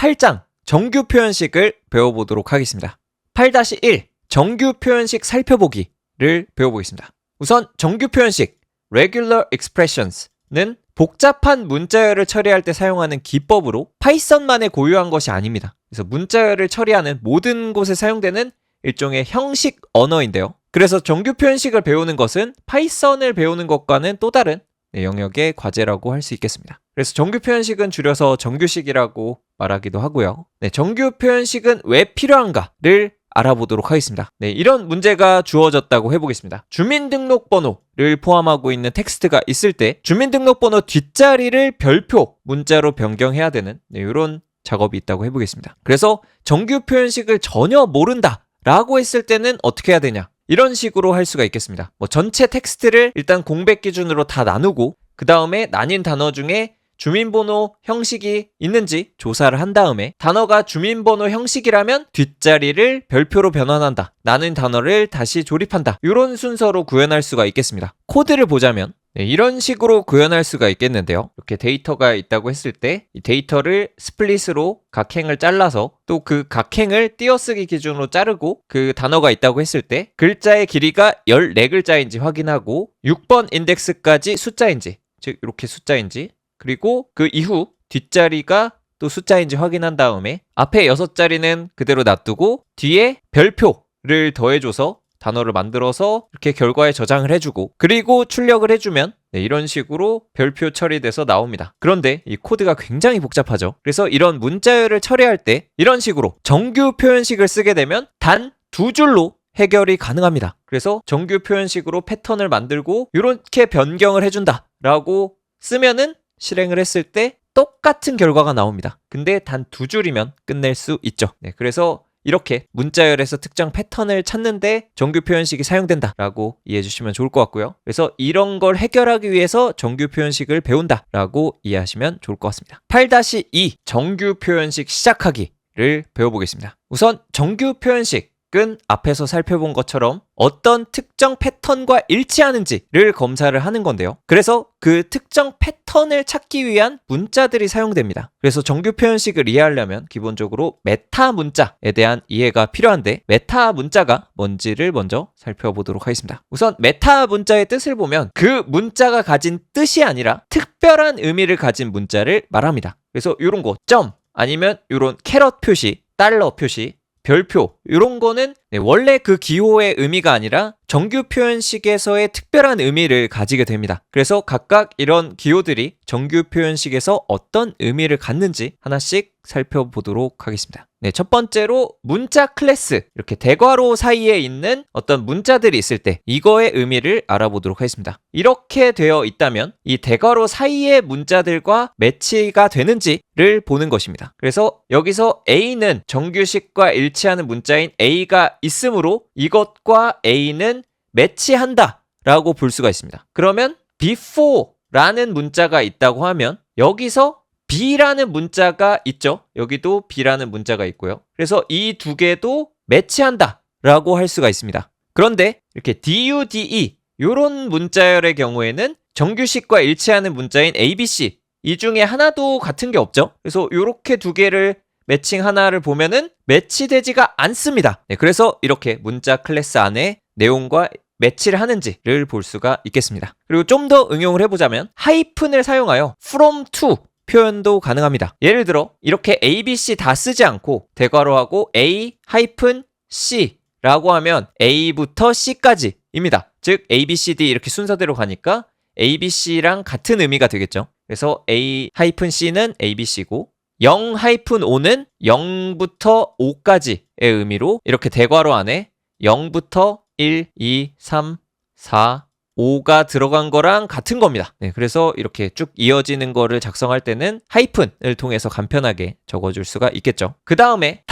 8장 정규 표현식을 배워보도록 하겠습니다. 8-1 정규 표현식 살펴보기를 배워보겠습니다. 우선 정규 표현식 Regular Expressions는 복잡한 문자열을 처리할 때 사용하는 기법으로 파이썬만에 고유한 것이 아닙니다. 그래서 문자열을 처리하는 모든 곳에 사용되는 일종의 형식 언어인데요. 그래서 정규 표현식을 배우는 것은 파이썬을 배우는 것과는 또 다른 영역의 과제라고 할 수 있겠습니다. 그래서 정규 표현식은 줄여서 정규식이라고 말하기도 하고요. 정규 표현식은 왜 필요한가를 알아보도록 하겠습니다. 이런 문제가 주어졌다고 해보겠습니다. 주민등록번호를 포함하고 있는 텍스트가 있을 때 주민등록번호 뒷자리를 별표 문자로 변경해야 되는 이런 작업이 있다고 해보겠습니다. 그래서 정규 표현식을 전혀 모른다 라고 했을 때는 어떻게 해야 되냐, 이런 식으로 할 수가 있겠습니다. 전체 텍스트를 일단 공백 기준으로 다 나누고 그 다음에 나뉜 단어 중에 주민번호 형식이 있는지 조사를 한 다음에 단어가 주민번호 형식이라면 뒷자리를 별표로 변환한다, 나눈 단어를 다시 조립한다, 이런 순서로 구현할 수가 있겠습니다. 코드를 보자면 이런 식으로 구현할 수가 있겠는데요. 이렇게 데이터가 있다고 했을 때 이 데이터를 스플릿으로 각행을 잘라서 또 그 각행을 띄어쓰기 기준으로 자르고 그 단어가 있다고 했을 때 글자의 길이가 14글자인지 확인하고 6번 인덱스까지 숫자인지, 즉 이렇게 숫자인지, 그리고 그 이후 뒷자리가 또 숫자인지 확인한 다음에 앞에 6자리는 그대로 놔두고 뒤에 별표를 더해줘서 단어를 만들어서 이렇게 결과에 저장을 해주고 그리고 출력을 해주면 이런 식으로 별표 처리돼서 나옵니다. 그런데 이 코드가 굉장히 복잡하죠. 그래서 이런 문자열을 처리할 때 이런 식으로 정규 표현식을 쓰게 되면 단 2줄로 해결이 가능합니다. 그래서 정규 표현식으로 패턴을 만들고 이렇게 변경을 해준다 라고 쓰면은 실행을 했을 때 똑같은 결과가 나옵니다. 근데 단 2줄이면 끝낼 수 있죠. 그래서 이렇게 문자열에서 특정 패턴을 찾는데 정규 표현식이 사용된다라고 이해해 주시면 좋을 것 같고요. 그래서 이런 걸 해결하기 위해서 정규 표현식을 배운다라고 이해하시면 좋을 것 같습니다. 8-2 정규 표현식 시작하기를 배워보겠습니다. 우선 정규 표현식은 앞에서 살펴본 것처럼 어떤 특정 패턴과 일치하는지를 검사를 하는 건데요. 그래서 그 특정 패턴을 찾기 위한 문자들이 사용됩니다. 그래서 정규 표현식을 이해하려면 기본적으로 메타 문자에 대한 이해가 필요한데 메타 문자가 뭔지를 먼저 살펴보도록 하겠습니다. 우선 메타 문자의 뜻을 보면 그 문자가 가진 뜻이 아니라 특별한 의미를 가진 문자를 말합니다. 그래서 이런 거 점 아니면 이런 캐럿 표시, 달러 표시, 별표, 이런 거는 원래 그 기호의 의미가 아니라 정규 표현식에서의 특별한 의미를 가지게 됩니다. 그래서 각각 이런 기호들이 정규 표현식에서 어떤 의미를 갖는지 하나씩 살펴보도록 하겠습니다. 첫 번째로 문자 클래스, 이렇게 대괄호 사이에 있는 어떤 문자들이 있을 때 이거의 의미를 알아보도록 하겠습니다. 이렇게 되어 있다면 이 대괄호 사이의 문자들과 매치가 되는지를 보는 것입니다. 그래서 여기서 A는 정규식과 일치하는 문자인 A가 있으므로 이것과 A는 매치한다 라고 볼 수가 있습니다. 그러면 before라는 문자가 있다고 하면 여기서 B라는 문자가 있죠. 여기도 B라는 문자가 있고요. 그래서 이 두 개도 매치한다 라고 할 수가 있습니다. 그런데 이렇게 DUDE 이런 문자열의 경우에는 정규식과 일치하는 문자인 ABC 이 중에 하나도 같은 게 없죠. 그래서 이렇게 두 개를 매칭 하나를 보면은 매치되지가 않습니다. 그래서 이렇게 문자 클래스 안에 내용과 매치를 하는지를 볼 수가 있겠습니다. 그리고 좀 더 응용을 해보자면 하이픈을 사용하여 from to 표현도 가능합니다. 예를 들어 이렇게 A, B, C 다 쓰지 않고 대괄호하고 A-C 라고 하면 A부터 C까지입니다. 즉 A, B, C, D 이렇게 순서대로 가니까 A, B, C랑 같은 의미가 되겠죠. 그래서 A-C는 A, B, C고 0-5는 0부터 5까지의 의미로 이렇게 대괄호 안에 0부터 1, 2, 3, 4, 5가 들어간 거랑 같은 겁니다. 그래서 이렇게 쭉 이어지는 거를 작성할 때는 하이픈을 통해서 간편하게 적어줄 수가 있겠죠. 그 다음에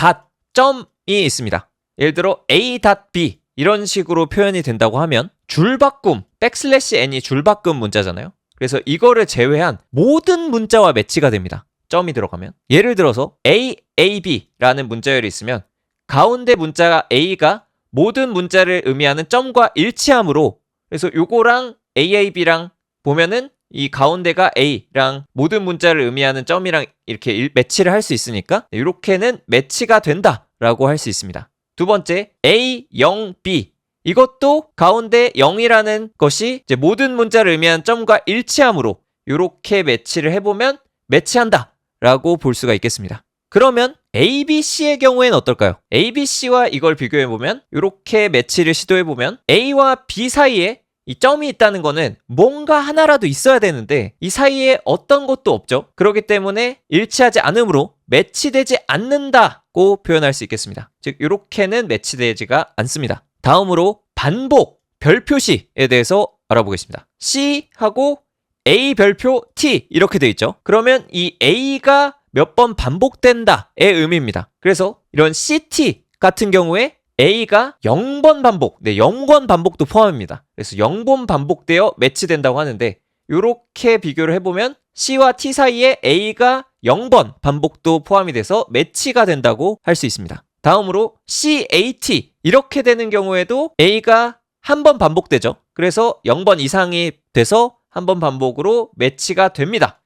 점이 있습니다. 예를 들어 A.B 이런 식으로 표현이 된다고 하면 줄바꿈, \n이 줄바꿈 문자잖아요. 그래서 이거를 제외한 모든 문자와 매치가 됩니다. 점이 들어가면. 예를 들어서 AAB라는 문자열이 있으면 가운데 문자 A가 모든 문자를 의미하는 점과 일치하므로 그래서 요거랑 AAB랑 보면은 이 가운데가 A랑 모든 문자를 의미하는 점이랑 이렇게 매치를 할 수 있으니까 이렇게는 매치가 된다라고 할 수 있습니다. 두 번째, A, 0, B. 이것도 가운데 0이라는 것이 이제 모든 문자를 의미하는 점과 일치하므로 이렇게 매치를 해보면 매치한다 라고 볼 수가 있겠습니다. 그러면 A, B, C의 경우에는 어떨까요? A, B, C와 이걸 비교해보면 이렇게 매치를 시도해보면 A와 B 사이에 이 점이 있다는 거는 뭔가 하나라도 있어야 되는데 이 사이에 어떤 것도 없죠. 그렇기 때문에 일치하지 않으므로 매치되지 않는다고 표현할 수 있겠습니다. 즉 이렇게는 매치되지가 않습니다. 다음으로 반복, 별표시에 대해서 알아보겠습니다. C하고 A 별표 T 이렇게 되어 있죠. 그러면 이 A가 몇 번 반복된다의 의미입니다. 그래서 이런 CT 같은 경우에 A가 0번 반복, 0번 반복도 포함입니다. 그래서 0번 반복되어 매치된다고 하는데 이렇게 비교를 해보면 C와 T 사이에 A가 0번 반복도 포함이 돼서 매치가 된다고 할 수 있습니다. 다음으로 CAT 이렇게 되는 경우에도 A가 한 번 반복되죠. 그래서 0번 이상이 돼서 한 번 반복으로 매치가 됩니다.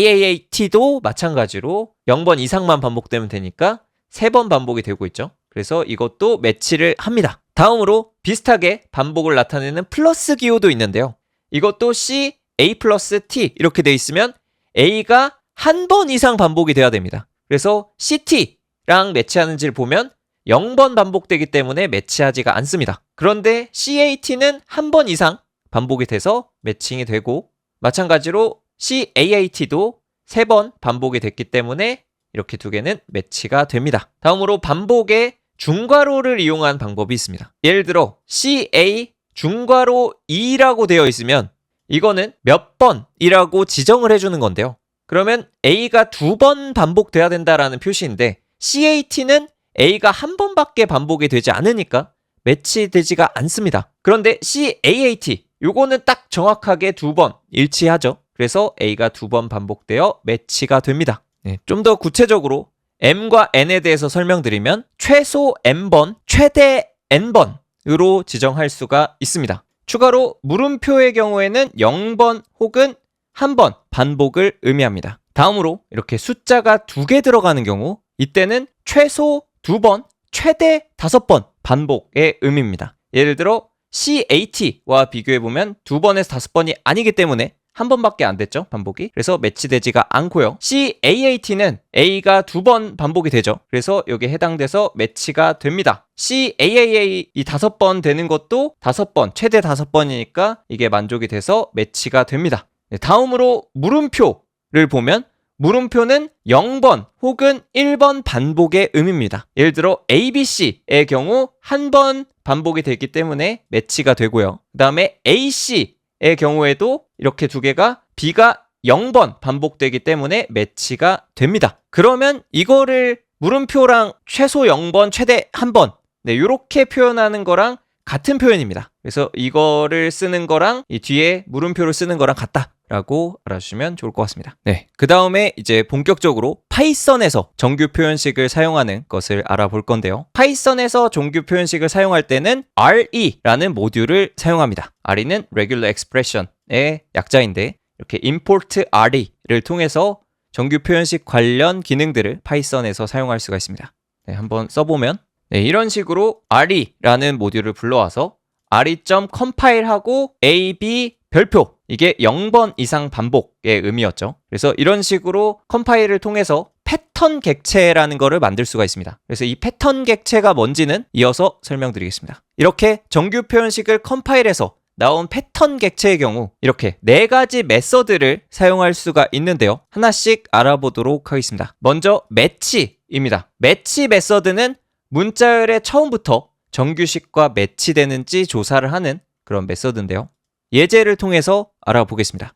CAAT도 마찬가지로 0번 이상만 반복되면 되니까 3번 반복이 되고 있죠. 그래서 이것도 매치를 합니다. 다음으로 비슷하게 반복을 나타내는 플러스 기호도 있는데요. 이것도 C, A 플러스 T 이렇게 돼 있으면 A가 한 번 이상 반복이 돼야 됩니다. 그래서 CT랑 매치하는지를 보면 0번 반복되기 때문에 매치하지가 않습니다. 그런데 CAT는 한 번 이상 반복이 돼서 매칭이 되고 마찬가지로 CAAT도 3번 반복이 됐기 때문에 이렇게 두 개는 매치가 됩니다. 다음으로 반복의 중괄호를 이용한 방법이 있습니다. 예를 들어 CA 중괄호 2라고 되어 있으면 이거는 몇 번이라고 지정을 해주는 건데요. 그러면 A가 2번 반복돼야 된다라는 표시인데 CAT는 A가 한 번밖에 반복이 되지 않으니까 매치되지가 않습니다. 그런데 CAAT 요거는 딱 정확하게 2번 일치하죠. 그래서 A가 2번 반복되어 매치가 됩니다. 좀 더 구체적으로 M과 N에 대해서 설명드리면 최소 N번, 최대 N번으로 지정할 수가 있습니다. 추가로 물음표의 경우에는 0번 혹은 1번 반복을 의미합니다. 다음으로 이렇게 숫자가 2개 들어가는 경우 이때는 최소 2번, 최대 5번 반복의 의미입니다. 예를 들어 CAT와 비교해보면 2번에서 5번이 아니기 때문에 한 번밖에 안 됐죠, 반복이. 그래서 매치되지가 않고요. CAAT는 A가 2번 반복이 되죠. 그래서 여기에 해당돼서 매치가 됩니다. CAAA 이 5번 되는 것도 5번, 최대 5번이니까 이게 만족이 돼서 매치가 됩니다. 다음으로 물음표를 보면 물음표는 0번 혹은 1번 반복의 의미입니다. 예를 들어 ABC의 경우 한 번 반복이 되기 때문에 매치가 되고요. 그 다음에 AC의 경우에도 이렇게 두 개가 B가 0번 반복되기 때문에 매치가 됩니다. 그러면 이거를 물음표랑 최소 0번, 최대 1번 이렇게 표현하는 거랑 같은 표현입니다. 그래서 이거를 쓰는 거랑 이 뒤에 물음표를 쓰는 거랑 같다라고 알아주시면 좋을 것 같습니다. 그 다음에 이제 본격적으로 파이썬에서 정규 표현식을 사용하는 것을 알아볼 건데요. 파이썬에서 정규 표현식을 사용할 때는 RE라는 모듈을 사용합니다. RE는 Regular Expression의 약자인데 이렇게 import RE를 통해서 정규 표현식 관련 기능들을 파이썬에서 사용할 수가 있습니다. 한번 써보면 이런 식으로 RE라는 모듈을 불러와서 RE.compile하고 AB 별표 이게 0번 이상 반복의 의미였죠. 그래서 이런 식으로 컴파일을 통해서 패턴 객체라는 거를 만들 수가 있습니다. 그래서 이 패턴 객체가 뭔지는 이어서 설명드리겠습니다. 이렇게 정규 표현식을 컴파일해서 나온 패턴 객체의 경우 이렇게 4가지 메서드를 사용할 수가 있는데요. 하나씩 알아보도록 하겠습니다. 먼저 매치입니다. 매치 메서드는 문자열의 처음부터 정규식과 매치되는지 조사를 하는 그런 메서드인데요. 예제를 통해서 알아보겠습니다.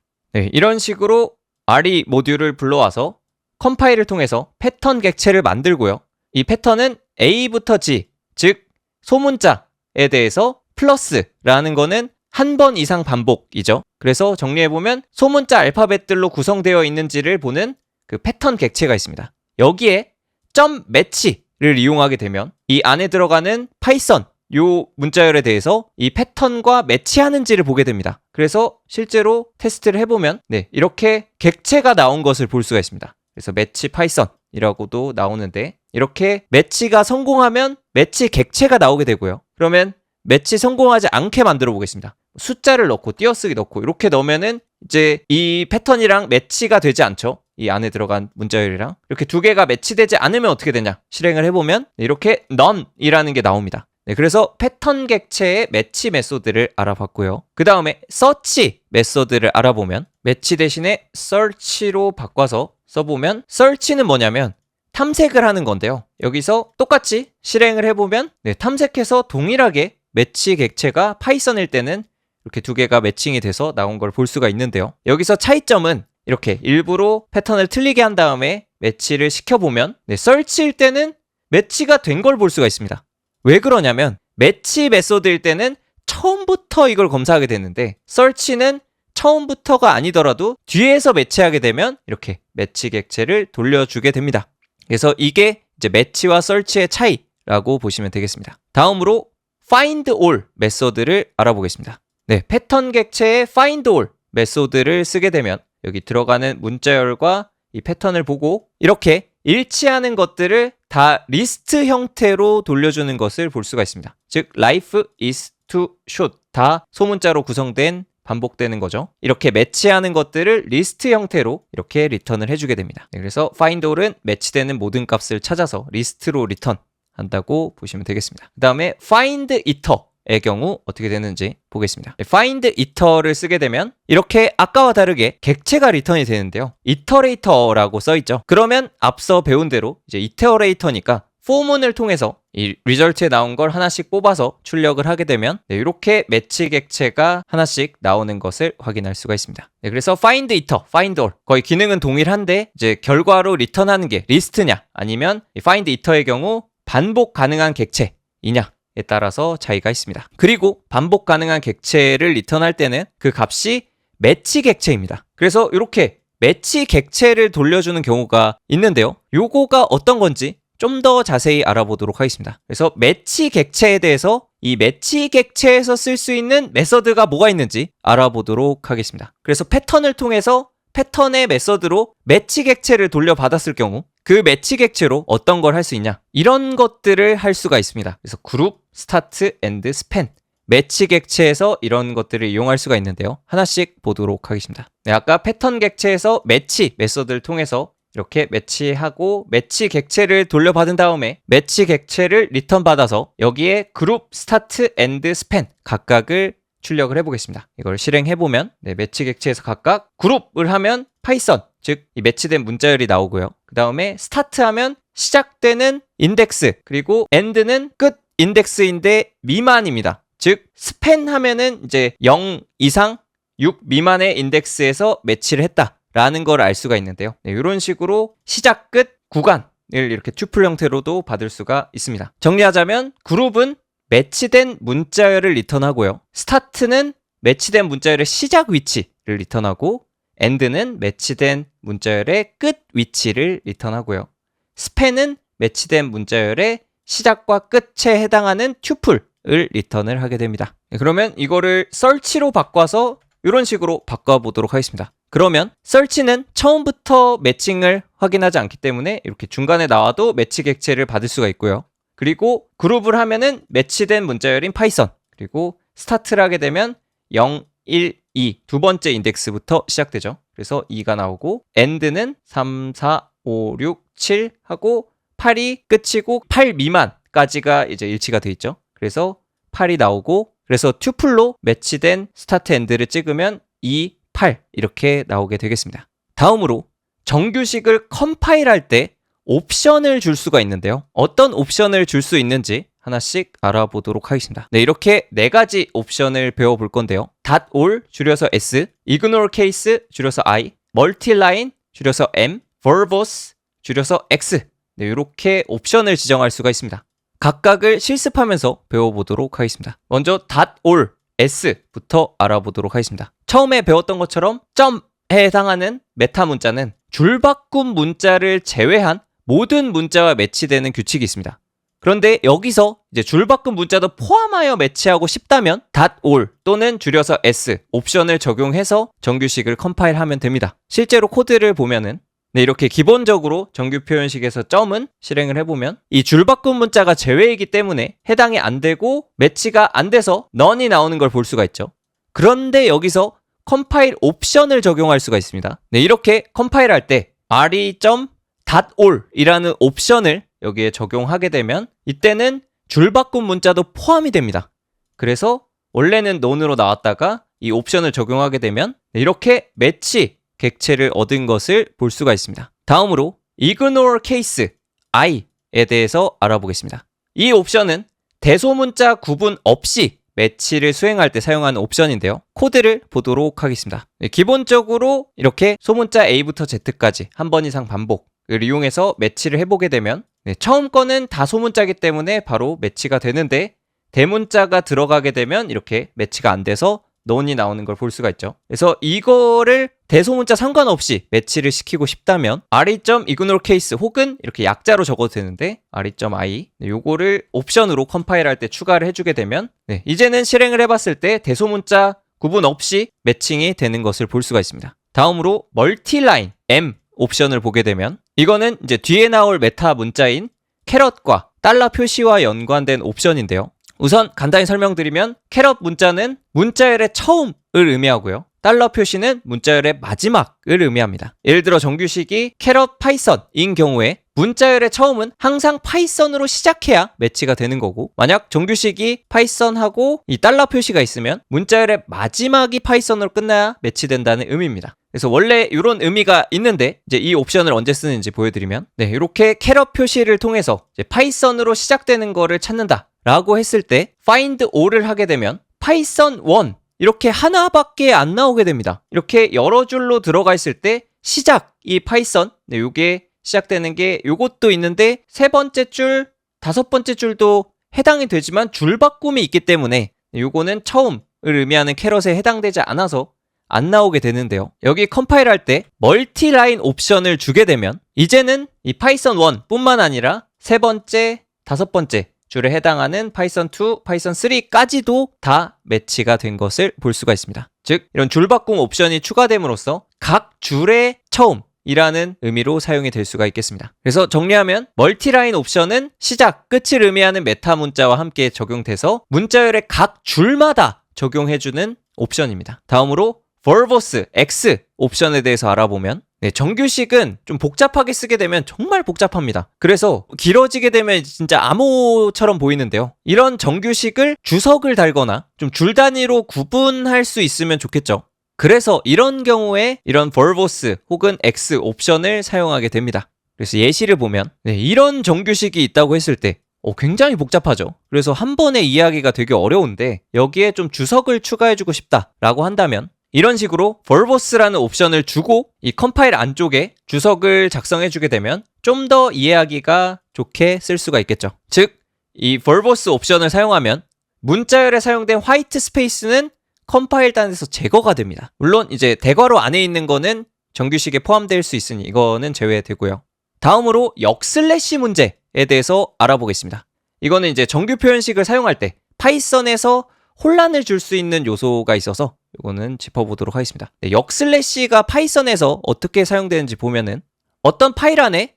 이런 식으로 RE 모듈을 불러와서 컴파일을 통해서 패턴 객체를 만들고요. 이 패턴은 A부터 G, 즉 소문자에 대해서 플러스라는 거는 한 번 이상 반복이죠. 그래서 정리해보면 소문자 알파벳들로 구성되어 있는지를 보는 그 패턴 객체가 있습니다. 여기에 점 매치를 이용하게 되면 이 안에 들어가는 파이썬 요 문자열에 대해서 이 패턴과 매치하는지를 보게 됩니다. 그래서 실제로 테스트를 해보면 이렇게 객체가 나온 것을 볼 수가 있습니다. 그래서 매치 파이썬이라고도 나오는데 이렇게 매치가 성공하면 매치 객체가 나오게 되고요. 그러면 매치 성공하지 않게 만들어 보겠습니다. 숫자를 넣고 띄어쓰기 넣고 이렇게 넣으면은 이제 이 패턴이랑 매치가 되지 않죠. 이 안에 들어간 문자열이랑 이렇게 두 개가 매치되지 않으면 어떻게 되냐? 실행을 해보면 이렇게 none이라는 게 나옵니다. 그래서 패턴 객체의 매치 메소드를 알아봤고요. 그 다음에 search 메소드를 알아보면 매치 대신에 search로 바꿔서 써보면 search는 뭐냐면 탐색을 하는 건데요. 여기서 똑같이 실행을 해보면 탐색해서 동일하게 매치 객체가 파이썬일 때는 이렇게 두 개가 매칭이 돼서 나온 걸 볼 수가 있는데요. 여기서 차이점은 이렇게 일부러 패턴을 틀리게 한 다음에 매치를 시켜보면 search일 때는 매치가 된 걸 볼 수가 있습니다. 왜 그러냐면 매치 메소드일 때는 처음부터 이걸 검사하게 되는데 search는 처음부터가 아니더라도 뒤에서 매치하게 되면 이렇게 매치 객체를 돌려주게 됩니다. 그래서 이게 이제 매치와 search의 차이라고 보시면 되겠습니다. 다음으로 find all 메소드를 알아보겠습니다. 패턴 객체의 find all 메소드를 쓰게 되면 여기 들어가는 문자열과 이 패턴을 보고 이렇게 일치하는 것들을 다 리스트 형태로 돌려주는 것을 볼 수가 있습니다. 즉 life is too short 다 소문자로 구성된 반복되는 거죠. 이렇게 매치하는 것들을 리스트 형태로 이렇게 리턴을 해주게 됩니다. 그래서 find all은 매치되는 모든 값을 찾아서 리스트로 리턴 한다고 보시면 되겠습니다. 그 다음에 find iter의 경우 어떻게 되는지 보겠습니다. find iter를 쓰게 되면 이렇게 아까와 다르게 객체가 리턴이 되는데요. iterator라고 써있죠. 그러면 앞서 배운 대로 이제 iterator니까 for문을 통해서 이 리절트에 나온 걸 하나씩 뽑아서 출력을 하게 되면 이렇게 매치 객체가 하나씩 나오는 것을 확인할 수가 있습니다. 그래서 find iter, find all 거의 기능은 동일한데 이제 결과로 리턴하는 게 리스트냐 아니면 find iter의 경우 반복 가능한 객체이냐에 따라서 차이가 있습니다. 그리고 반복 가능한 객체를 리턴할 때는 그 값이 매치 객체입니다. 그래서 이렇게 매치 객체를 돌려주는 경우가 있는데요. 요거가 어떤 건지 좀 더 자세히 알아보도록 하겠습니다. 그래서 매치 객체에 대해서 이 매치 객체에서 쓸 수 있는 메서드가 뭐가 있는지 알아보도록 하겠습니다. 그래서 패턴을 통해서 패턴의 메서드로 매치 객체를 돌려받았을 경우 그 매치 객체로 어떤 걸 할 수 있냐 이런 것들을 할 수가 있습니다. 그래서 그룹, 스타트, 엔드, 스팬 매치 객체에서 이런 것들을 이용할 수가 있는데요. 하나씩 보도록 하겠습니다. 아까 패턴 객체에서 매치 메서드를 통해서 이렇게 매치하고 매치 객체를 돌려받은 다음에 매치 객체를 리턴 받아서 여기에 그룹, 스타트, 엔드, 스팬 각각을 출력을 해보겠습니다. 이걸 실행해보면 매치 객체에서 각각 그룹을 하면 파이썬 즉 이 매치된 문자열이 나오고요. 그 다음에 스타트하면 시작되는 인덱스 그리고 엔드는 끝 인덱스인데 미만입니다. 즉 스팬 하면은 이제 0 이상 6 미만의 인덱스에서 매치를 했다 라는 걸 알 수가 있는데요. 이런 식으로 시작 끝 구간을 이렇게 튜플 형태로도 받을 수가 있습니다. 정리하자면 그룹은 매치된 문자열을 리턴하고요. 스타트는 매치된 문자열의 시작 위치를 리턴하고 엔드는 매치된 문자열의 끝 위치를 리턴하고요. 스팬은 매치된 문자열의 시작과 끝에 해당하는 튜플을 리턴을 하게 됩니다. 그러면 이거를 search로 바꿔서 이런 식으로 바꿔보도록 하겠습니다. 그러면 search는 처음부터 매칭을 확인하지 않기 때문에 이렇게 중간에 나와도 매치 객체를 받을 수가 있고요. 그리고 그룹을 하면은 매치된 문자열인 파이썬 그리고 스타트를 하게 되면 0, 1, 2 두 번째 인덱스부터 시작되죠. 그래서 2가 나오고 end는 3, 4, 5, 6, 7 하고 8이 끝이고 8 미만까지가 이제 일치가 돼 있죠. 그래서 8이 나오고 그래서 튜플로 매치된 스타트 엔드를 찍으면 2, 8 이렇게 나오게 되겠습니다. 다음으로 정규식을 컴파일할 때 옵션을 줄 수가 있는데요. 어떤 옵션을 줄 수 있는지 하나씩 알아보도록 하겠습니다. 이렇게 4가지 옵션을 배워볼 건데요. .all 줄여서 S, ignore case 줄여서 I, multiline 줄여서 M, verbose 줄여서 X 이렇게 옵션을 지정할 수가 있습니다. 각각을 실습하면서 배워보도록 하겠습니다. 먼저 .all S부터 알아보도록 하겠습니다. 처음에 배웠던 것처럼 점에 해당하는 메타 문자는 줄바꿈 문자를 제외한 모든 문자와 매치되는 규칙이 있습니다. 그런데 여기서 이제 줄바꿈 문자도 포함하여 매치하고 싶다면 .all 또는 줄여서 s 옵션을 적용해서 정규식을 컴파일하면 됩니다. 실제로 코드를 보면은 이렇게 기본적으로 정규 표현식에서 점은 실행을 해보면 이 줄바꿈 문자가 제외이기 때문에 해당이 안 되고 매치가 안 돼서 none이 나오는 걸 볼 수가 있죠. 그런데 여기서 컴파일 옵션을 적용할 수가 있습니다. 이렇게 컴파일할 때 re.all 이라는 옵션을 여기에 적용하게 되면 이때는 줄바꿈 문자도 포함이 됩니다. 그래서 원래는 none으로 나왔다가 이 옵션을 적용하게 되면 이렇게 매치 객체를 얻은 것을 볼 수가 있습니다. 다음으로 ignore case i에 대해서 알아보겠습니다. 이 옵션은 대소문자 구분 없이 매치를 수행할 때 사용하는 옵션인데요. 코드를 보도록 하겠습니다. 기본적으로 이렇게 소문자 A부터 Z까지 한 번 이상 반복을 이용해서 매치를 해보게 되면 처음 거는 다 소문자이기 때문에 바로 매치가 되는데 대문자가 들어가게 되면 이렇게 매치가 안 돼서 none이 나오는 걸 볼 수가 있죠. 그래서 이거를 대소문자 상관없이 매치를 시키고 싶다면 re.ignore case 혹은 이렇게 약자로 적어도 되는데 re.i 요거를 옵션으로 컴파일할 때 추가를 해주게 되면 이제는 실행을 해봤을 때 대소문자 구분 없이 매칭이 되는 것을 볼 수가 있습니다. 다음으로 멀티라인 m 옵션을 보게 되면 이거는 이제 뒤에 나올 메타 문자인 캐럿과 달러 표시와 연관된 옵션인데요. 우선 간단히 설명드리면 캐럿 문자는 문자열의 처음을 의미하고요. 달러 표시는 문자열의 마지막을 의미합니다. 예를 들어 정규식이 캐럿 파이썬인 경우에 문자열의 처음은 항상 파이썬으로 시작해야 매치가 되는 거고 만약 정규식이 파이썬하고 이 달러 표시가 있으면 문자열의 마지막이 파이썬으로 끝나야 매치된다는 의미입니다. 그래서 원래 이런 의미가 있는데 이제 이 옵션을 언제 쓰는지 보여드리면 이렇게 캐럿 표시를 통해서 이제 파이썬으로 시작되는 거를 찾는다 라고 했을 때 find all을 하게 되면 파이썬 1 이렇게 하나밖에 안 나오게 됩니다. 이렇게 여러 줄로 들어가 있을 때 시작 이 파이썬 요게 시작되는 게 요것도 있는데 세 번째 줄, 다섯 번째 줄도 해당이 되지만 줄바꿈이 있기 때문에 요거는 처음을 의미하는 캐럿에 해당되지 않아서 안 나오게 되는데요. 여기 컴파일할 때 멀티라인 옵션을 주게 되면 이제는 이 파이썬 1 뿐만 아니라 세 번째, 다섯 번째 줄에 해당하는 파이썬 2, 파이썬 3까지도 다 매치가 된 것을 볼 수가 있습니다. 즉 이런 줄바꿈 옵션이 추가됨으로써 각 줄의 처음이라는 의미로 사용이 될 수가 있겠습니다. 그래서 정리하면 멀티라인 옵션은 시작, 끝을 의미하는 메타 문자와 함께 적용돼서 문자열의 각 줄마다 적용해주는 옵션입니다. 다음으로 verbose X 옵션에 대해서 알아보면 정규식은 좀 복잡하게 쓰게 되면 정말 복잡합니다. 그래서 길어지게 되면 진짜 암호처럼 보이는데요. 이런 정규식을 주석을 달거나 좀 줄 단위로 구분할 수 있으면 좋겠죠. 그래서 이런 경우에 이런 verbose 혹은 X 옵션을 사용하게 됩니다. 그래서 예시를 보면 이런 정규식이 있다고 했을 때 굉장히 복잡하죠. 그래서 한 번에 이해하기가 되게 어려운데 여기에 좀 주석을 추가해주고 싶다라고 한다면 이런 식으로 verbose라는 옵션을 주고 이 컴파일 안쪽에 주석을 작성해주게 되면 좀 더 이해하기가 좋게 쓸 수가 있겠죠. 즉, 이 verbose 옵션을 사용하면 문자열에 사용된 화이트 스페이스는 컴파일 단에서 제거가 됩니다. 물론 이제 대괄호 안에 있는 거는 정규식에 포함될 수 있으니 이거는 제외되고요. 다음으로 역슬래시 문제에 대해서 알아보겠습니다. 이거는 이제 정규 표현식을 사용할 때 파이썬에서 혼란을 줄 수 있는 요소가 있어서 이거는 짚어보도록 하겠습니다. 역슬래시가 파이썬에서 어떻게 사용되는지 보면은 어떤 파일 안에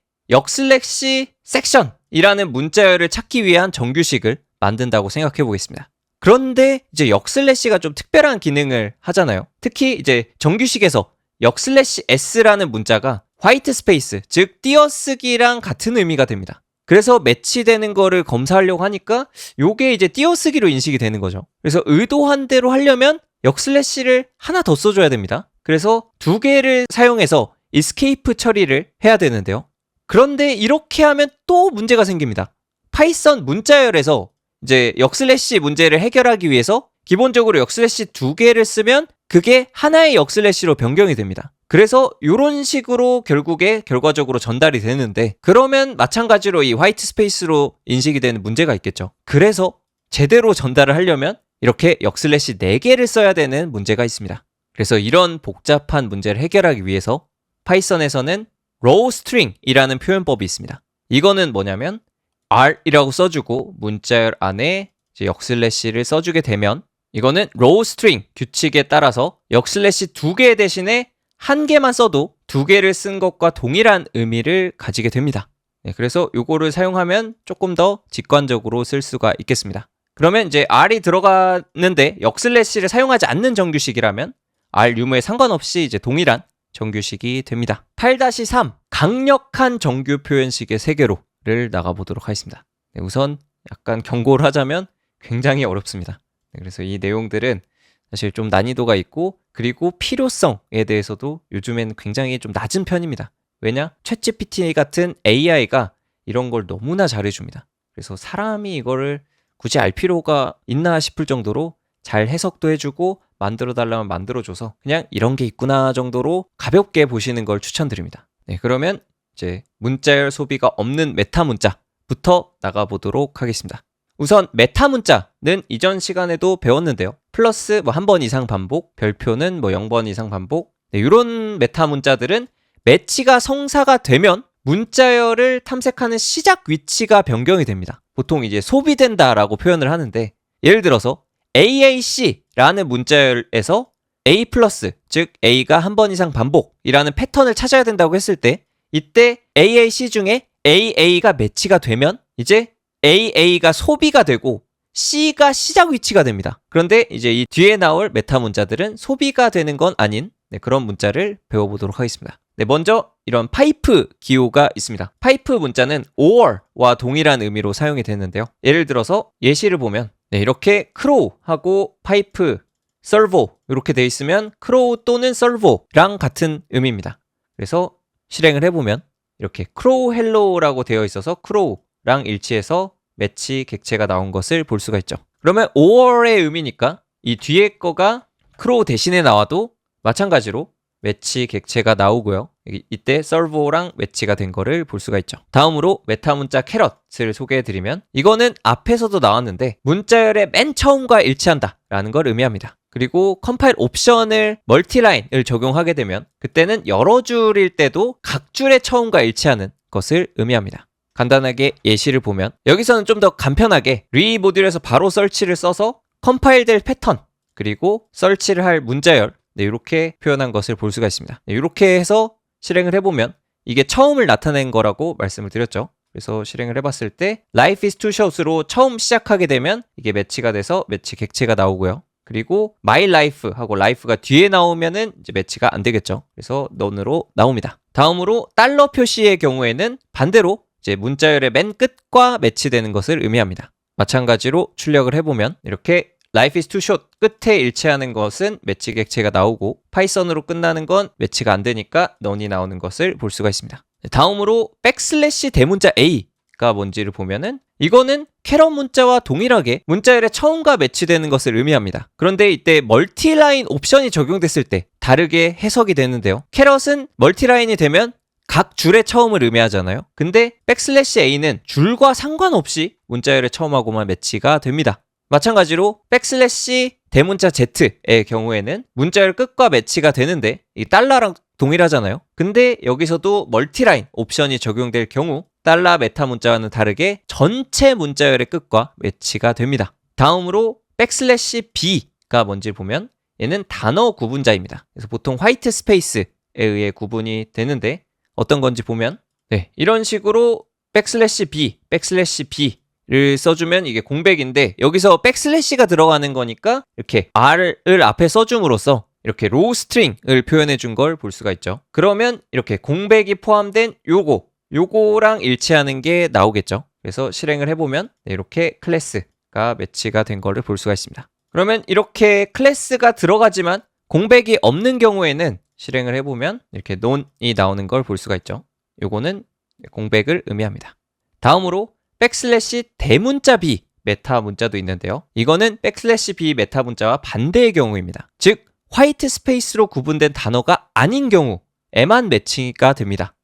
역슬래시 섹션이라는 문자열을 찾기 위한 정규식을 만든다고 생각해 보겠습니다. 그런데 이제 역슬래시가 좀 특별한 기능을 하잖아요. 특히 이제 정규식에서 역슬래시 s라는 문자가 화이트 스페이스, 즉 띄어쓰기랑 같은 의미가 됩니다. 그래서 매치되는 거를 검사하려고 하니까 요게 이제 띄어쓰기로 인식이 되는 거죠. 그래서 의도한 대로 하려면 역슬래시를 하나 더 써줘야 됩니다. 그래서 두 개를 사용해서 escape 처리를 해야 되는데요. 그런데 이렇게 하면 또 문제가 생깁니다. 파이썬 문자열에서 이제 역슬래시 문제를 해결하기 위해서 기본적으로 역슬래시 두 개를 쓰면 그게 하나의 역슬래시로 변경이 됩니다. 그래서 이런 식으로 결국에 결과적으로 전달이 되는데 그러면 마찬가지로 이 화이트 스페이스로 인식이 되는 문제가 있겠죠. 그래서 제대로 전달을 하려면 이렇게 역슬래시 4개를 써야 되는 문제가 있습니다. 그래서 이런 복잡한 문제를 해결하기 위해서 파이썬에서는 row string이라는 표현법이 있습니다. 이거는 뭐냐면 R이라고 써주고 문자열 안에 이제 역슬래시를 써주게 되면 이거는 row string 규칙에 따라서 역슬래시 2개 대신에 1개만 써도 2개를 쓴 것과 동일한 의미를 가지게 됩니다. 네, 그래서 이거를 사용하면 조금 더 직관적으로 쓸 수가 있겠습니다. 그러면 이제 R이 들어가는데 역슬래시를 사용하지 않는 정규식이라면 R 유무에 상관없이 이제 동일한 정규식이 됩니다. 8-3 강력한 정규 표현식의 세계로를 나가보도록 하겠습니다. 네, 우선 약간 경고를 하자면 굉장히 어렵습니다. 네, 그래서 이 내용들은 사실 좀 난이도가 있고 그리고 필요성에 대해서도 요즘엔 굉장히 좀 낮은 편입니다. 왜냐? 챗GPT 같은 AI가 이런 걸 너무나 잘해줍니다. 그래서 사람이 이거를 굳이 알 필요가 있나 싶을 정도로 잘 해석도 해주고 만들어달라면 만들어줘서 그냥 이런 게 있구나 정도로 가볍게 보시는 걸 추천드립니다. 네, 그러면 이제 문자열 소비가 없는 메타 문자부터 나가보도록 하겠습니다. 우선 메타 문자는 이전 시간에도 배웠는데요. 플러스 뭐 한 번 이상 반복, 별표는 뭐 0번 이상 반복. 네, 이런 메타 문자들은 매치가 성사가 되면 문자열을 탐색하는 시작 위치가 변경이 됩니다. 보통 이제 소비된다라고 표현을 하는데 예를 들어서 AAC라는 문자열에서 A 플러스, 즉 A가 한 번 이상 반복이라는 패턴을 찾아야 된다고 했을 때 이때 AAC 중에 AA가 매치가 되면 이제 AA가 소비가 되고 C가 시작 위치가 됩니다. 그런데 이제 이 뒤에 나올 메타 문자들은 소비가 되는 건 아닌 그런 문자를 배워보도록 하겠습니다. 네, 먼저 이런 파이프 기호가 있습니다. 파이프 문자는 or와 동일한 의미로 사용이 되는데요. 예를 들어서 예시를 보면 이렇게 크로우하고 파이프, servo 이렇게 돼 있으면 크로우 또는 servo랑 같은 의미입니다. 그래서 실행을 해보면 이렇게 크로우 헬로우라고 되어 있어서 크로우랑 일치해서 매치 객체가 나온 것을 볼 수가 있죠. 그러면 or의 의미니까 이 뒤에 거가 크로우 대신에 나와도 마찬가지로 매치 객체가 나오고요. 이때 servo랑 매치가 된 거를 볼 수가 있죠. 다음으로 메타 문자 캐럿을 소개해드리면 이거는 앞에서도 나왔는데 문자열의 맨 처음과 일치한다 라는 걸 의미합니다. 그리고 컴파일 옵션을 멀티라인을 적용하게 되면 그때는 여러 줄일 때도 각 줄의 처음과 일치하는 것을 의미합니다. 간단하게 예시를 보면 여기서는 좀 더 간편하게 리 모듈에서 바로 설치를 써서 컴파일될 패턴 그리고 설치를 할 문자열 이렇게 표현한 것을 볼 수가 있습니다. 이렇게 해서 실행을 해보면 이게 처음을 나타낸 거라고 말씀을 드렸죠. 그래서 실행을 해봤을 때 life is too short로 처음 시작하게 되면 이게 매치가 돼서 매치 객체가 나오고요. 그리고 my life 하고 life가 뒤에 나오면은 이제 매치가 안 되겠죠. 그래서 none으로 나옵니다. 다음으로 달러 표시의 경우에는 반대로 이제 문자열의 맨 끝과 매치되는 것을 의미합니다. 마찬가지로 출력을 해보면 이렇게 life is too short 끝에 일치하는 것은 매치 객체가 나오고 파이썬으로 끝나는 건 매치가 안 되니까 none이 나오는 것을 볼 수가 있습니다. 다음으로 백슬래시 대문자 A가 뭔지를 보면은 이거는 캐럿 문자와 동일하게 문자열의 처음과 매치되는 것을 의미합니다. 그런데 이때 멀티라인 옵션이 적용됐을 때 다르게 해석이 되는데요. 캐럿은 멀티라인이 되면 각 줄의 처음을 의미하잖아요. 근데 백슬래시 A는 줄과 상관없이 문자열의 처음하고만 매치가 됩니다. 마찬가지로 백슬래시 대문자 Z의 경우에는 문자열 끝과 매치가 되는데 이 달러랑 동일하잖아요. 근데 여기서도 멀티라인 옵션이 적용될 경우 달러 메타 문자와는 다르게 전체 문자열의 끝과 매치가 됩니다. 다음으로 백슬래시 B가 뭔지 보면 얘는 단어 구분자입니다. 그래서 보통 화이트 스페이스에 의해 구분이 되는데 어떤 건지 보면 이런 식으로 백슬래시 B, 백슬래시 B 를 써주면 이게 공백인데 여기서 백슬래시가 들어가는 거니까 이렇게 R을 앞에 써줌으로써 이렇게 로우 스트링을 표현해 준 걸 볼 수가 있죠. 그러면 이렇게 공백이 포함된 요거랑 일치하는 게 나오겠죠. 그래서 실행을 해보면 이렇게 클래스가 매치가 된 거를 볼 수가 있습니다. 그러면 이렇게 클래스가 들어가지만 공백이 없는 경우에는 실행을 해보면 이렇게 none이 나오는 걸 볼 수가 있죠. 요거는 공백을 의미합니다. 다음으로 백슬래시 대문자 B 메타 문자도 있는데요. 이거는 백슬래시 B 메타 문자와 반대의 경우입니다. 즉 화이트 스페이스로 구분된 단어가 아닌 경우에만 매치가 됩니다.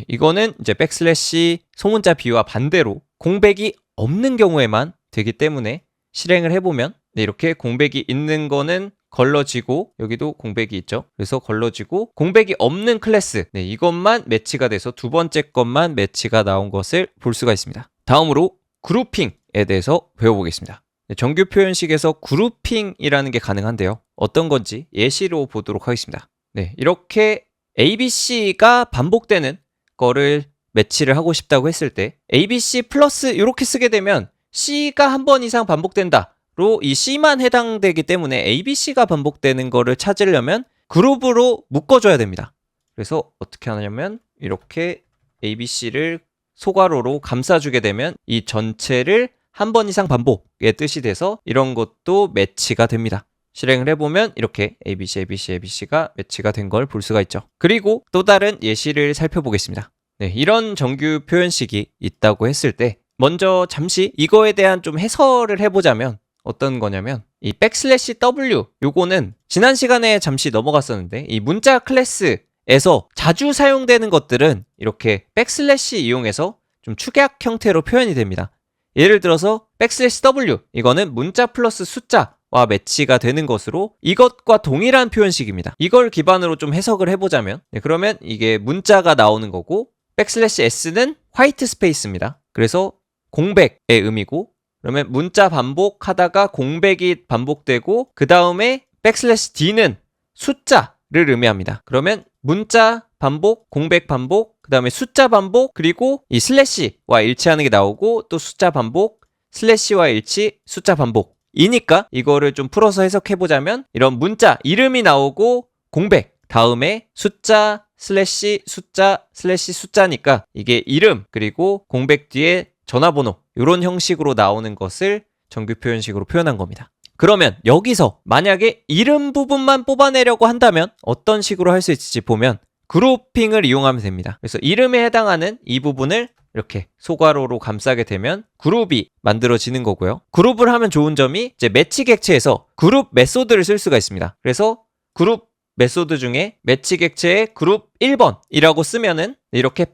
이거는 이제 백슬래시 소문자 B와 반대로 공백이 없는 경우에만 되기 때문에 실행을 해보면 이렇게 공백이 있는 거는 걸러지고 여기도 공백이 있죠. 그래서 걸러지고 공백이 없는 클래스 이것만 매치가 돼서 두 번째 것만 매치가 나온 것을 볼 수가 있습니다. 다음으로 그룹핑에 대해서 배워보겠습니다. 정규 표현식에서 그룹핑이라는 게 가능한데요. 어떤 건지 예시로 보도록 하겠습니다. 네, 이렇게 ABC가 반복되는 거를 매치를 하고 싶다고 했을 때 ABC 플러스 이렇게 쓰게 되면 C가 한 번 이상 반복된다로 이 C만 해당되기 때문에 ABC가 반복되는 거를 찾으려면 그룹으로 묶어줘야 됩니다. 그래서 어떻게 하냐면 이렇게 ABC를 소괄호로 감싸주게 되면 이 전체를 한 번 이상 반복의 뜻이 돼서 이런 것도 매치가 됩니다. 실행을 해보면 이렇게 ABC, ABC, ABC가 매치가 된 걸 볼 수가 있죠. 그리고 또 다른 예시를 살펴보겠습니다. 네, 이런 정규 표현식이 있다고 했을 때 먼저 잠시 이거에 대한 좀 해설을 해보자면 어떤 거냐면 이 백슬래시 W 요거는 지난 시간에 잠시 넘어갔었는데 이 문자 클래스에서 자주 사용되는 것들은 이렇게 백슬래시 이용해서 좀 축약 형태로 표현이 됩니다. 예를 들어서 백슬래시 W 이거는 문자 플러스 숫자와 매치가 되는 것으로 이것과 동일한 표현식입니다. 이걸 기반으로 좀 해석을 해보자면 그러면 이게 문자가 나오는 거고 백슬래시 S는 화이트 스페이스입니다. 그래서 공백의 의미고 그러면 문자 반복하다가 공백이 반복되고 그 다음에 백슬래시 D는 숫자를 의미합니다. 그러면 문자 반복, 공백 반복, 그 다음에 숫자 반복, 그리고 이 슬래시와 일치하는 게 나오고 또 숫자 반복, 슬래시와 일치, 숫자 반복 이니까 이거를 좀 풀어서 해석해보자면 이런 문자 이름이 나오고 공백 다음에 숫자, 슬래시, 숫자, 슬래시, 숫자니까 이게 이름 그리고 공백 뒤에 전화번호 이런 형식으로 나오는 것을 정규 표현식으로 표현한 겁니다. 그러면 여기서 만약에 이름 부분만 뽑아내려고 한다면 어떤 식으로 할 수 있을지 보면 그룹핑을 이용하면 됩니다. 그래서 이름에 해당하는 이 부분을 이렇게 소괄호로 감싸게 되면 그룹이 만들어지는 거고요. 그룹을 하면 좋은 점이 이제 매치 객체에서 그룹 메소드를 쓸 수가 있습니다. 그래서 그룹 메소드 중에 매치 객체에 그룹 1번이라고 쓰면은 이렇게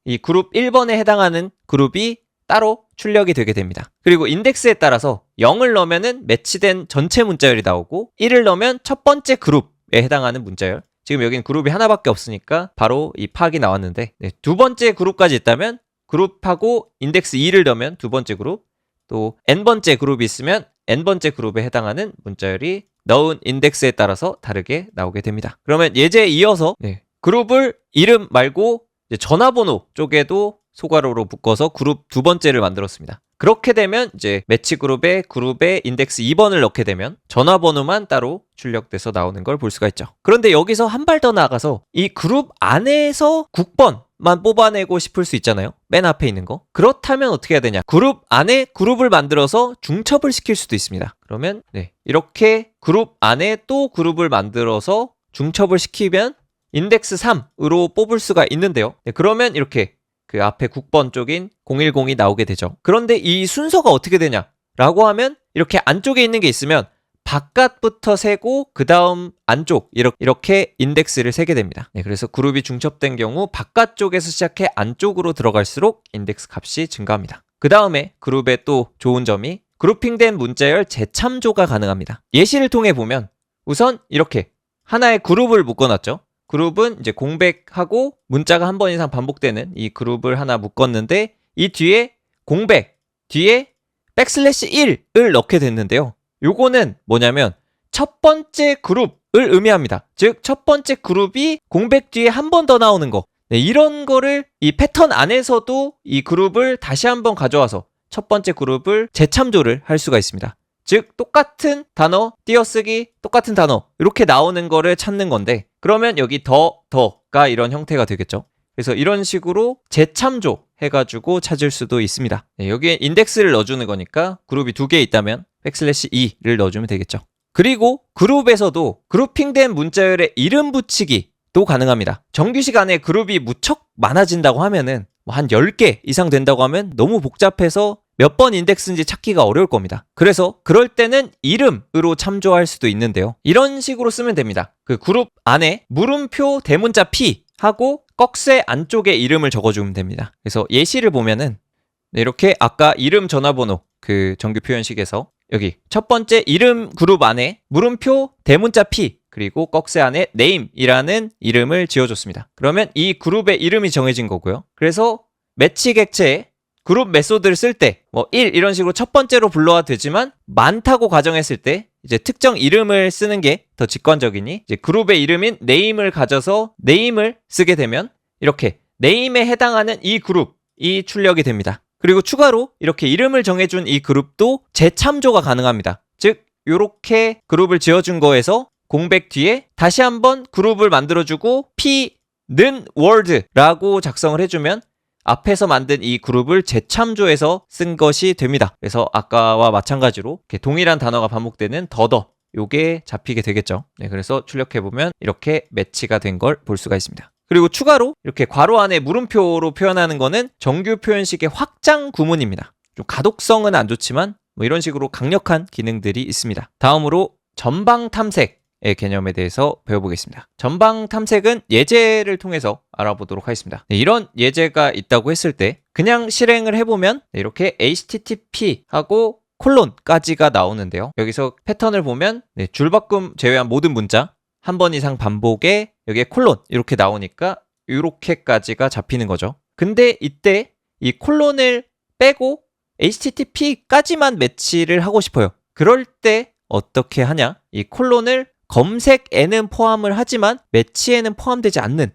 이 그룹 1번에 해당하는 그룹이 따로 출력이 되게 됩니다. 그리고 인덱스에 따라서 0을 넣으면은 매치된 전체 문자열이 나오고 1을 넣으면 첫 번째 그룹에 해당하는 문자열. 지금 여기는 그룹이 하나밖에 없으니까 바로 이 팍이 나왔는데 두 번째 그룹까지 있다면 그룹하고 인덱스 2를 넣으면 두 번째 그룹 또 n번째 그룹이 있으면 n번째 그룹에 해당하는 문자열이 넣은 인덱스에 따라서 다르게 나오게 됩니다. 그러면 예제에 이어서 그룹을 이름 말고 이제 전화번호 쪽에도 소괄호로 묶어서 그룹 두 번째를 만들었습니다. 그렇게 되면 이제 매치 그룹에 인덱스 2번을 넣게 되면 전화번호만 따로 출력돼서 나오는 걸 볼 수가 있죠. 그런데 여기서 한 발 더 나아가서 이 그룹 안에서 국번만 뽑아내고 싶을 수 있잖아요. 맨 앞에 있는 거. 그렇다면 어떻게 해야 되냐? 그룹 안에 그룹을 만들어서 중첩을 시킬 수도 있습니다. 그러면 이렇게 그룹 안에 또 그룹을 만들어서 중첩을 시키면 인덱스 3으로 뽑을 수가 있는데요. 그러면 이렇게 그 앞에 국번 쪽인 010이 나오게 되죠. 그런데 이 순서가 어떻게 되냐라고 하면 이렇게 안쪽에 있는 게 있으면 바깥부터 세고 그 다음 안쪽 이렇게 인덱스를 세게 됩니다. 그래서 그룹이 중첩된 경우 바깥쪽에서 시작해 안쪽으로 들어갈수록 인덱스 값이 증가합니다. 그 다음에 그룹의 또 좋은 점이 그룹핑된 문자열 재참조가 가능합니다. 예시를 통해 보면 우선 이렇게 하나의 그룹을 묶어놨죠. 그룹은 이제 공백하고 문자가 한 번 이상 반복되는 이 그룹을 하나 묶었는데 이 뒤에 공백 뒤에 백슬래시 1을 넣게 됐는데요. 요거는 뭐냐면 첫 번째 그룹을 의미합니다. 즉 첫 번째 그룹이 공백 뒤에 한 번 더 나오는 거. 이런 거를 이 패턴 안에서도 이 그룹을 다시 한번 가져와서 첫 번째 그룹을 재참조를 할 수가 있습니다. 즉 똑같은 단어 띄어쓰기 똑같은 단어 이렇게 나오는 거를 찾는 건데 그러면 여기 더가 이런 형태가 되겠죠. 그래서 이런 식으로 재참조 해가지고 찾을 수도 있습니다. 여기에 인덱스를 넣어주는 거니까 그룹이 두 개 있다면 백슬래시 2를 넣어주면 되겠죠. 그리고 그룹에서도 그룹핑된 문자열의 이름 붙이기도 가능합니다. 정규식 안에 그룹이 무척 많아진다고 하면은 한 10개 이상 된다고 하면 너무 복잡해서 몇 번 인덱스인지 찾기가 어려울 겁니다. 그래서 그럴 때는 이름으로 참조할 수도 있는데요. 이런 식으로 쓰면 됩니다. 그 그룹 안에 물음표 대문자 P 하고 꺽쇠 안쪽에 이름을 적어주면 됩니다. 그래서 예시를 보면은 이렇게 아까 이름 전화번호 그 정규 표현식에서 여기 첫 번째 이름 그룹 안에 물음표 대문자 P 그리고 꺽쇠 안에 name이라는 이름을 지어줬습니다. 그러면 이 그룹의 이름이 정해진 거고요. 그래서 매치 객체에 그룹 메소드를 쓸 때 뭐 1 이런 식으로 첫 번째로 불러와도 되지만 많다고 가정했을 때 이제 특정 이름을 쓰는 게 더 직관적이니 이제 그룹의 이름인 name을 가져서 name을 쓰게 되면 이렇게 name에 해당하는 이 그룹이 출력이 됩니다. 그리고 추가로 이렇게 이름을 정해준 이 그룹도 재참조가 가능합니다. 즉 이렇게 그룹을 지어준 거에서 공백 뒤에 다시 한번 그룹을 만들어주고 p는 word라고 작성을 해주면 앞에서 만든 이 그룹을 재참조해서 쓴 것이 됩니다. 그래서 아까와 마찬가지로 이렇게 동일한 단어가 반복되는 더더 요게 잡히게 되겠죠. 네, 그래서 출력해보면 이렇게 매치가 된 걸 볼 수가 있습니다. 그리고 추가로 이렇게 괄호 안에 물음표로 표현하는 거는 정규 표현식의 확장 구문입니다. 좀 가독성은 안 좋지만 뭐 이런 식으로 강력한 기능들이 있습니다. 다음으로 전방 탐색의 개념에 대해서 배워보겠습니다. 전방 탐색은 예제를 통해서 알아보도록 하겠습니다. 네, 이런 예제가 있다고 했을 때 그냥 실행을 해보면 이렇게 http 하고 콜론까지가 나오는데요. 여기서 패턴을 보면 줄바꿈 제외한 모든 문자 한 번 이상 반복에 여기에 콜론 이렇게 나오니까 이렇게까지가 잡히는 거죠. 근데 이때 이 콜론을 빼고 http까지만 매치를 하고 싶어요. 그럴 때 어떻게 하냐? 이 콜론을 검색에는 포함을 하지만 매치에는 포함되지 않는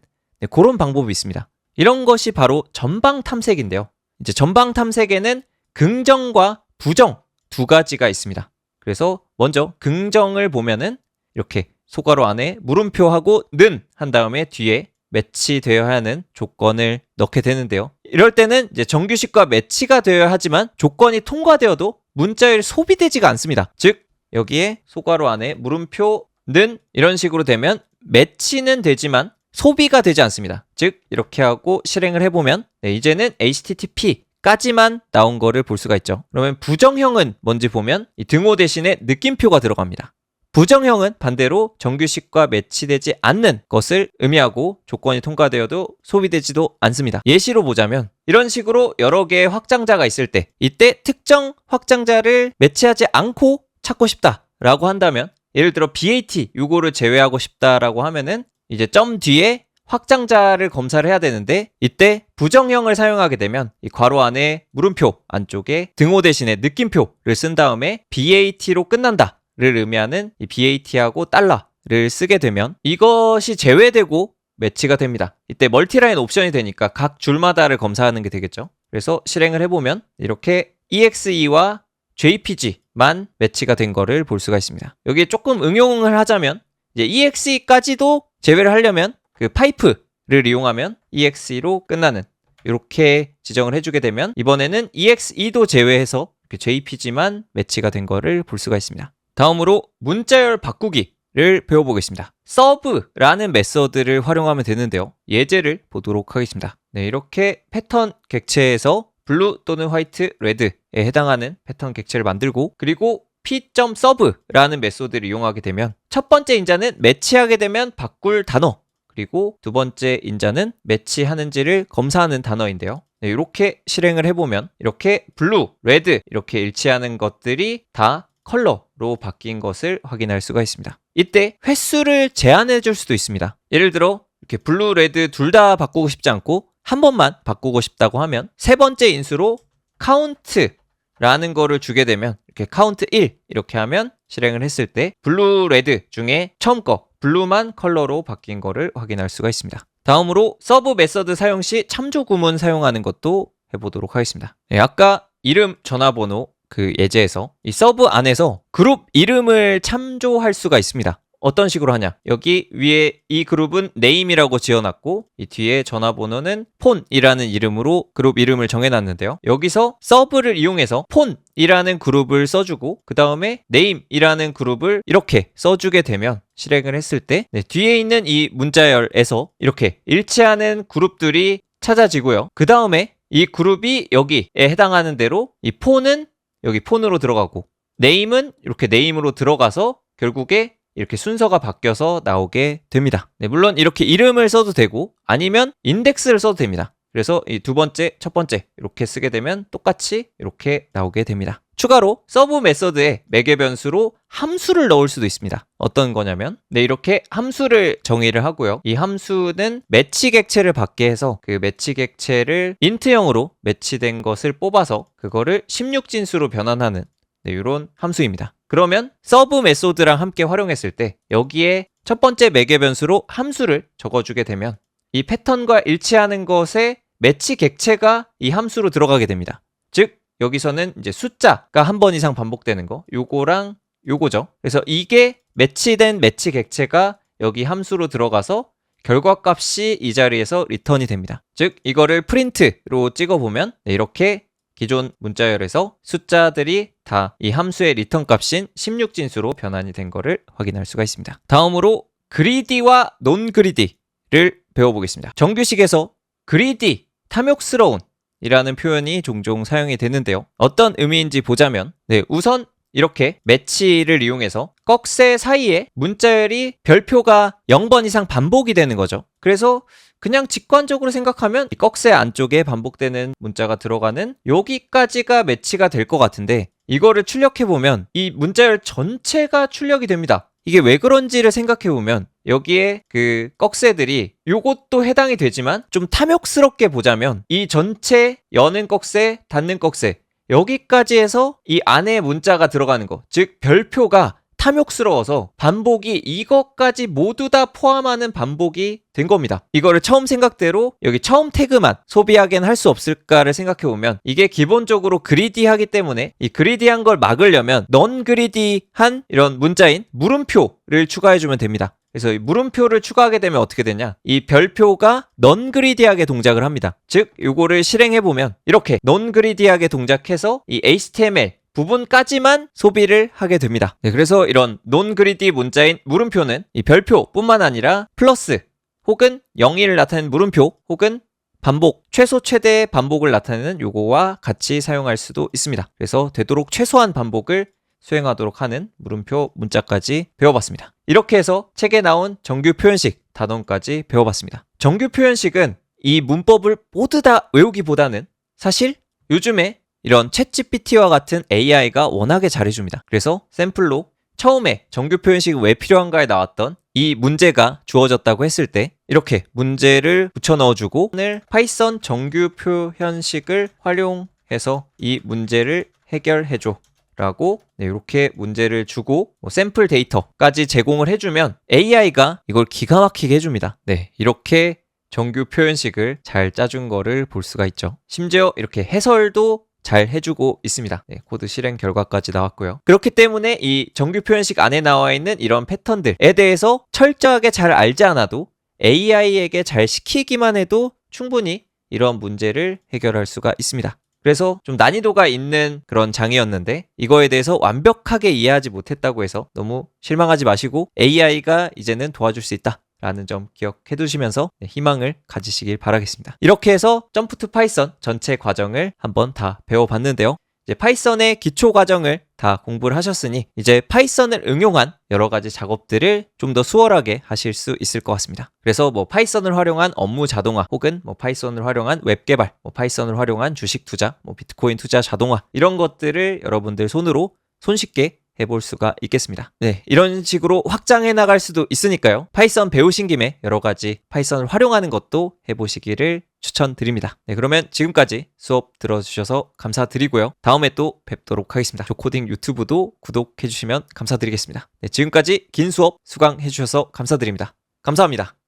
그런 방법이 있습니다. 이런 것이 바로 전방 탐색인데요. 이제 전방 탐색에는 긍정과 부정 두 가지가 있습니다. 그래서 먼저 긍정을 보면은 이렇게 소괄호 안에 물음표하고 는 한 다음에 뒤에 매치되어야 하는 조건을 넣게 되는데요. 이럴 때는 이제 정규식과 매치가 되어야 하지만 조건이 통과되어도 문자열이 소비되지가 않습니다. 즉 여기에 소괄호 안에 물음표는 이런 식으로 되면 매치는 되지만 소비가 되지 않습니다. 즉 이렇게 하고 실행을 해보면 이제는 http까지만 나온 거를 볼 수가 있죠. 그러면 부정형은 뭔지 보면 이 등호 대신에 느낌표가 들어갑니다. 부정형은 반대로 정규식과 매치되지 않는 것을 의미하고 조건이 통과되어도 소비되지도 않습니다. 예시로 보자면 이런 식으로 여러 개의 확장자가 있을 때 이때 특정 확장자를 매치하지 않고 찾고 싶다라고 한다면 예를 들어 BAT 요거를 제외하고 싶다라고 하면은 이제 점 뒤에 확장자를 검사를 해야 되는데 이때 부정형을 사용하게 되면 이 괄호 안에 물음표 안쪽에 등호 대신에 느낌표를 쓴 다음에 BAT로 끝난다 를 의미하는 이 BAT하고 달러를 쓰게 되면 이것이 제외되고 매치가 됩니다. 이때 멀티라인 옵션이 되니까 각 줄마다를 검사하는 게 되겠죠. 그래서 실행을 해보면 이렇게 EXE와 JPG만 매치가 된 거를 볼 수가 있습니다. 여기에 조금 응용을 하자면 이제 EXE까지도 제외를 하려면 그 파이프를 이용하면 EXE로 끝나는 이렇게 지정을 해주게 되면 이번에는 EXE도 제외해서 JPG만 매치가 된 거를 볼 수가 있습니다. 다음으로 문자열 바꾸기를 배워보겠습니다. 서브라는 메서드를 활용하면 되는데요. 예제를 보도록 하겠습니다. 네, 이렇게 패턴 객체에서 블루 또는 화이트, 레드에 해당하는 패턴 객체를 만들고 그리고 p.serve라는 메소드를 이용하게 되면 첫 번째 인자는 매치하게 되면 바꿀 단어 그리고 두 번째 인자는 매치하는지를 검사하는 단어인데요. 네, 이렇게 실행을 해보면 이렇게 블루, 레드 이렇게 일치하는 것들이 다 컬러로 바뀐 것을 확인할 수가 있습니다. 이때 횟수를 제한해 줄 수도 있습니다. 예를 들어 이렇게 블루, 레드 둘 다 바꾸고 싶지 않고 한 번만 바꾸고 싶다고 하면 세 번째 인수로 count라는 거를 주게 되면 이렇게 count 1 이렇게 하면 실행을 했을 때 블루, 레드 중에 처음 거 블루만 컬러로 바뀐 거를 확인할 수가 있습니다. 다음으로 서브 메서드 사용 시 참조 구문 사용하는 것도 해보도록 하겠습니다. 네, 아까 이름, 전화번호 그 예제에서 이 서브 안에서 그룹 이름을 참조할 수가 있습니다. 어떤 식으로 하냐? 여기 위에 이 그룹은 name이라고 지어놨고 이 뒤에 전화번호는 폰이라는 이름으로 그룹 이름을 정해놨는데요. 여기서 서브를 이용해서 폰이라는 그룹을 써주고 그 다음에 name이라는 그룹을 이렇게 써주게 되면 실행을 했을 때 뒤에 있는 이 문자열에서 이렇게 일치하는 그룹들이 찾아지고요. 그 다음에 이 그룹이 여기에 해당하는 대로 이 폰은 여기 폰으로 들어가고 name은 이렇게 name으로 들어가서 결국에 이렇게 순서가 바뀌어서 나오게 됩니다. 네, 물론 이렇게 이름을 써도 되고 아니면 인덱스를 써도 됩니다. 그래서 이 두 번째, 첫 번째 이렇게 쓰게 되면 똑같이 이렇게 나오게 됩니다. 추가로 서브 메서드에 매개 변수로 함수를 넣을 수도 있습니다. 어떤 거냐면 이렇게 함수를 정의를 하고요. 이 함수는 매치 객체를 받게 해서 그 매치 객체를 인트형으로 매치된 것을 뽑아서 그거를 16진수로 변환하는 이런 함수입니다. 그러면 서브 메소드랑 함께 활용했을 때 여기에 첫 번째 매개 변수로 함수를 적어주게 되면 이 패턴과 일치하는 것에 매치 객체가 이 함수로 들어가게 됩니다. 즉 여기서는 이제 숫자가 한 번 이상 반복되는 거 요거랑 요거죠. 그래서 이게 매치된 매치 객체가 여기 함수로 들어가서 결과값이 이 자리에서 리턴이 됩니다. 즉 이거를 프린트로 찍어보면 이렇게 기존 문자열에서 숫자들이 다 이 함수의 리턴 값인 16진수로 변환이 된 거를 확인할 수가 있습니다. 다음으로 그리디와 논 그리디를 배워보겠습니다. 정규식에서 그리디, 탐욕스러운 이라는 표현이 종종 사용이 되는데요. 어떤 의미인지 보자면 우선 이렇게 매치를 이용해서 꺽쇠 사이에 문자열이 별표가 0번 이상 반복이 되는 거죠. 그래서 그냥 직관적으로 생각하면 이 꺽쇠 안쪽에 반복되는 문자가 들어가는 여기까지가 매치가 될 것 같은데 이거를 출력해보면 이 문자열 전체가 출력이 됩니다. 이게 왜 그런지를 생각해보면 여기에 그 꺽쇠들이 요것도 해당이 되지만 좀 탐욕스럽게 보자면 이 전체 여는 꺽쇠, 닫는 꺽쇠 여기까지 해서 이 안에 문자가 들어가는 거, 즉 별표가 탐욕스러워서 반복이 이것까지 모두 다 포함하는 반복이 된 겁니다. 이거를 처음 생각대로 여기 처음 태그만 소비하게는 할 수 없을까를 생각해보면 이게 기본적으로 그리디하기 때문에 이 그리디한 걸 막으려면 넌 그리디한 이런 문자인 물음표를 추가해주면 됩니다. 그래서 이 물음표를 추가하게 되면 어떻게 되냐, 이 별표가 넌 그리디하게 동작을 합니다. 즉 요거를 실행해보면 이렇게 넌 그리디하게 동작해서 이 HTML 부분까지만 소비를 하게 됩니다. 그래서 이런 논 그리디 문자인 물음표는 이 별표뿐만 아니라 플러스 혹은 0을 나타내는 물음표 혹은 반복, 최소 최대의 반복을 나타내는 요거와 같이 사용할 수도 있습니다. 그래서 되도록 최소한 반복을 수행하도록 하는 물음표 문자까지 배워봤습니다. 이렇게 해서 책에 나온 정규 표현식 단원까지 배워봤습니다. 정규 표현식은 이 문법을 모두 다 외우기보다는 사실 요즘에 이런 챗GPT와 같은 AI가 워낙에 잘해줍니다. 그래서 샘플로 처음에 정규 표현식이 왜 필요한가에 나왔던 이 문제가 주어졌다고 했을 때 이렇게 문제를 붙여 넣어주고 오늘 파이썬 정규 표현식을 활용해서 이 문제를 해결해줘 라고 이렇게 문제를 주고 샘플 데이터까지 제공을 해주면 AI가 이걸 기가 막히게 해줍니다. 이렇게 정규 표현식을 잘 짜준 거를 볼 수가 있죠. 심지어 이렇게 해설도 잘 해주고 있습니다. 코드 실행 결과까지 나왔고요. 그렇기 때문에 이 정규 표현식 안에 나와 있는 이런 패턴들에 대해서 철저하게 잘 알지 않아도 AI에게 잘 시키기만 해도 충분히 이런 문제를 해결할 수가 있습니다. 그래서 좀 난이도가 있는 그런 장이었는데 이거에 대해서 완벽하게 이해하지 못했다고 해서 너무 실망하지 마시고 AI가 이제는 도와줄 수 있다 라는 점 기억해 두시면서 희망을 가지시길 바라겠습니다. 이렇게 해서 점프 투 파이썬 전체 과정을 한번 다 배워봤는데요. 이제 파이썬의 기초 과정을 다 공부를 하셨으니 이제 파이썬을 응용한 여러 가지 작업들을 좀 더 수월하게 하실 수 있을 것 같습니다. 그래서 파이썬을 활용한 업무 자동화 혹은 파이썬을 활용한 웹 개발, 파이썬을 활용한 주식 투자, 비트코인 투자 자동화 이런 것들을 여러분들 손으로 손쉽게 해볼 수가 있겠습니다. 이런 식으로 확장해 나갈 수도 있으니까요. 파이썬 배우신 김에 여러 가지 파이썬을 활용하는 것도 해보시기를 추천드립니다. 그러면 지금까지 수업 들어주셔서 감사드리고요. 다음에 또 뵙도록 하겠습니다. 조코딩 유튜브도 구독해주시면 감사드리겠습니다. 지금까지 긴 수업 수강해주셔서 감사드립니다. 감사합니다.